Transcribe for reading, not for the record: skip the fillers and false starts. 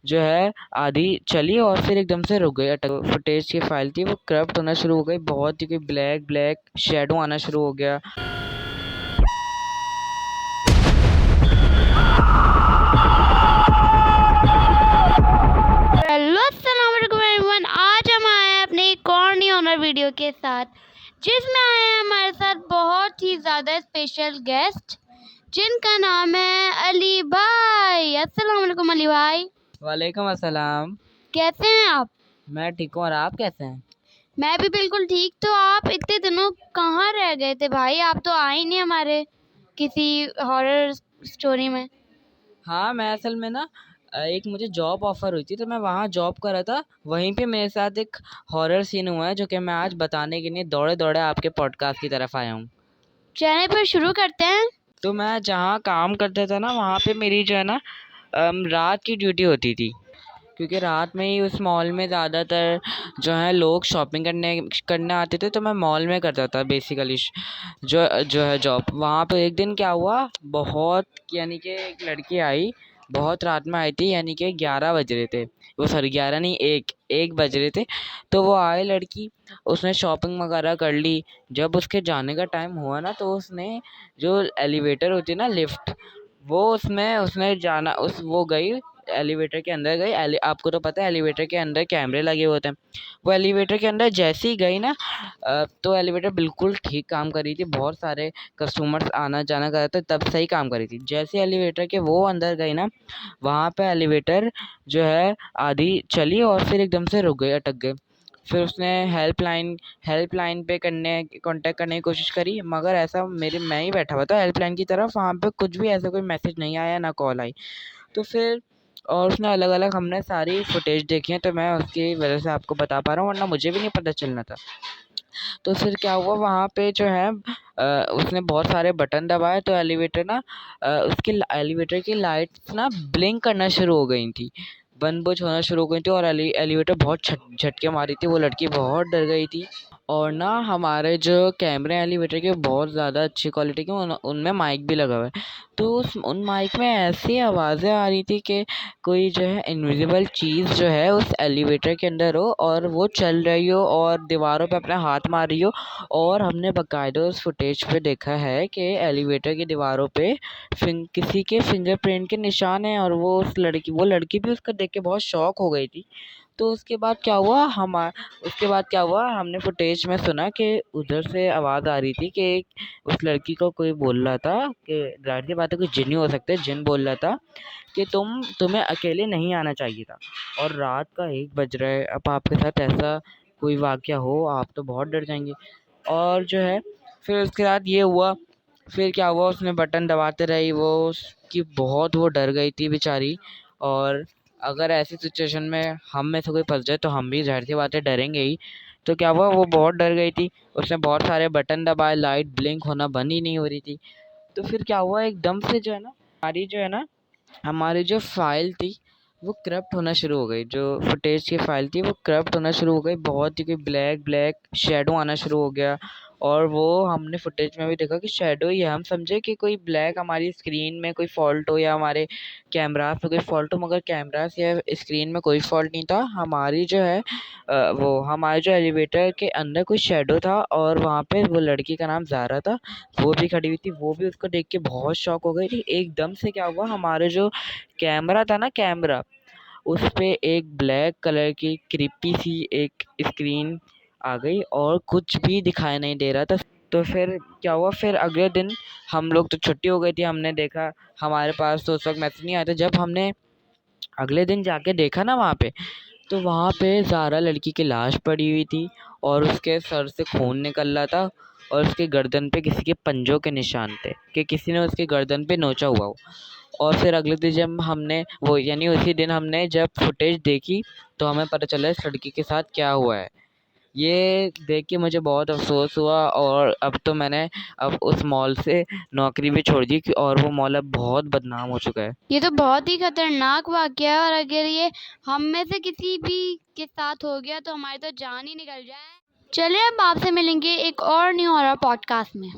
जो है आधी चली और फिर एकदम से रुक गई। अटक फुटेज की फाइल थी वो करप्ट होना शुरू हो गई, बहुत ही कोई ब्लैक ब्लैक शेडो आना शुरू हो गया। हेलो अस्सलाम वालेकुम एवरीवन। आज हम आए हैं अपने एक और न्यू ऑनर वीडियो के साथ, जिसमें आए हैं हमारे साथ बहुत ही ज़्यादा स्पेशल गेस्ट, जिनका नाम है अली भाई। अस्सलाम वालेकुम अली भाई। वालेकुम अस्सलाम। कैसे हैं आप? मैं ठीक हूँ, और आप कैसे हैं? मैं भी बिल्कुल ठीक। तो आप इतने दिनों कहाँ रह गए थे भाई? आप तो आए ही नहीं हमारे किसी हॉरर स्टोरी में। हाँ, मैं असल में ना एक मुझे जॉब ऑफर हुई थी, तो मैं वहाँ जॉब कर रहा था। वहीं पे मेरे साथ एक हॉरर सीन हुआ है, जो कि मैं आज बताने के लिए दौड़े दौड़े आपके पॉडकास्ट की तरफ आया हूँ। चैनल पर शुरू करते हैं। तो मैं जहाँ काम करता था ना, वहाँ पे मेरी जो है ना रात की ड्यूटी होती थी, क्योंकि रात में ही उस मॉल में ज़्यादातर जो है लोग शॉपिंग करने आते थे। तो मैं मॉल में करता था बेसिकली जो जो है जॉब। वहाँ पे एक दिन क्या हुआ, बहुत यानी कि एक लड़की आई, बहुत रात में आई थी, यानी कि 11 बज रहे थे। वो सॉरी 11 नहीं, एक बज रहे थे। तो वो आई लड़की, उसने शॉपिंग वगैरह कर ली। जब उसके जाने का टाइम हुआ ना, तो उसने जो एलिवेटर होती है ना, लिफ्ट, वो उसमें उसने जाना उस वो गई, एलिवेटर के अंदर गई। आपको तो पता है एलिवेटर के अंदर कैमरे लगे होते हैं। वो एलिवेटर के अंदर जैसे ही गई ना, तो एलिवेटर बिल्कुल ठीक काम कर रही थी, बहुत सारे कस्टमर्स आना जाना कर रहे थे, तब सही काम कर रही थी। जैसे एलिवेटर के वो अंदर गई ना, वहाँ पे एलिवेटर जो है आधी चली और फिर एकदम से रुक गई, अटक गई। फिर उसने हेल्पलाइन पे कांटेक्ट करने की कोशिश करी, मगर ऐसा मैं ही बैठा हुआ था हेल्पलाइन की तरफ, वहाँ पे कुछ भी ऐसा कोई मैसेज नहीं आया, ना कॉल आई। तो फिर और उसने अलग अलग हमने सारी फुटेज देखी है, तो मैं उसकी वजह से आपको बता पा रहा हूँ, वरना मुझे भी नहीं पता चलना था। तो फिर क्या हुआ, वहाँ पे जो है उसने बहुत सारे बटन दबाए, तो एलिवेटर ना उसकी एलिवेटर की लाइट्स ना ब्लिंक करना शुरू हो गई थी, बंद बुझ होना शुरू हो गई थी, और एलिवेटर बहुत झटके मारी थी। वो लड़की बहुत डर गई थी। और ना हमारे जो कैमरे एलिवेटर के बहुत ज़्यादा अच्छी क्वालिटी के, उनमें माइक भी लगा हुआ है। तो उन माइक में ऐसी आवाज़ें आ रही थी कि कोई जो है इनविजिबल चीज़ जो है उस एलिवेटर के अंदर हो, और वो चल रही हो और दीवारों पे अपना हाथ मार रही हो। और हमने बाकायदा उस फुटेज पे देखा है कि एलिवेटर की दीवारों पे किसी के फिंगरप्रिंट के निशान हैं, और वो लड़की भी उसका देख के बहुत शॉक हो गई थी। तो उसके बाद क्या हुआ, हमने फुटेज में सुना कि उधर से आवाज़ आ रही थी कि उस लड़की को कोई बोल रहा था कि, जाहिर सी बात है कोई जिन ही हो सकते हैं, जिन बोल रहा था कि तुम्हें अकेले नहीं आना चाहिए था, और रात का 1 बज रहा है। अब आपके साथ ऐसा कोई वाक़या हो, आप तो बहुत डर जाएंगे। और जो है फिर उसके बाद ये हुआ, फिर क्या हुआ, उसने बटन दबाते रही, वो उसकी बहुत वो डर गई थी बेचारी। और अगर ऐसी सिचुएशन में हम में से कोई फंस जाए, तो हम भी ज़ाहिर सी बात है डरेंगे ही। तो क्या हुआ, वो बहुत डर गई थी, उसने बहुत सारे बटन दबाए, लाइट ब्लिंक होना बंद ही नहीं हो रही थी। तो फिर क्या हुआ, एकदम से हमारी जो फ़ाइल थी वो करप्ट होना शुरू हो गई। जो फुटेज की फ़ाइल थी वो करप्ट होना शुरू हो गई, बहुत ही कोई ब्लैक ब्लैक शेडो आना शुरू हो गया। और वो हमने फुटेज में भी देखा कि शेडो ही है, हम समझे कि कोई ब्लैक हमारी स्क्रीन में कोई फ़ॉल्ट हो या हमारे कैमरास में कोई फ़ॉल्ट हो, मगर कैमरास या स्क्रीन में कोई फ़ॉल्ट नहीं था। हमारी जो है वो हमारे जो एलिवेटर के अंदर कोई शेडो था, और वहाँ पे वो लड़की का नाम ज़ारा था, वो भी खड़ी हुई थी। वो भी उसको देख के बहुत शॉक हो गई थी। एकदम से क्या हुआ, हमारे जो कैमरा था ना, कैमरा उस पे एक ब्लैक कलर की क्रिपी सी एक स्क्रीन आ गई, और कुछ भी दिखाई नहीं दे रहा था। तो फिर क्या हुआ, फिर अगले दिन हम लोग तो छुट्टी हो गई थी, हमने देखा, हमारे पास तो उस वक्त मैसेज नहीं आया था। जब हमने अगले दिन जाके देखा ना वहाँ पे, तो वहाँ पे ज़ारा लड़की की लाश पड़ी हुई थी, और उसके सर से खून निकल रहा था, और उसके गर्दन पे किसी के पंजों के निशान थे कि किसी ने उसके गर्दन पे नोचा हुआ हो। और फिर अगले दिन जब हमने वो यानी उसी दिन हमने जब फुटेज देखी, तो हमें पता चला इस लड़की के साथ क्या हुआ है। ये देख के मुझे बहुत अफ़सोस हुआ, और अब उस मॉल से नौकरी भी छोड़ दी, और वो मॉल अब बहुत बदनाम हो चुका है। ये तो बहुत ही खतरनाक वाक़या है, और अगर ये हम में से किसी भी के साथ हो गया तो हमारी तो जान ही निकल जाए। चलिए अब आपसे मिलेंगे एक और न्यू हॉरर पॉडकास्ट में।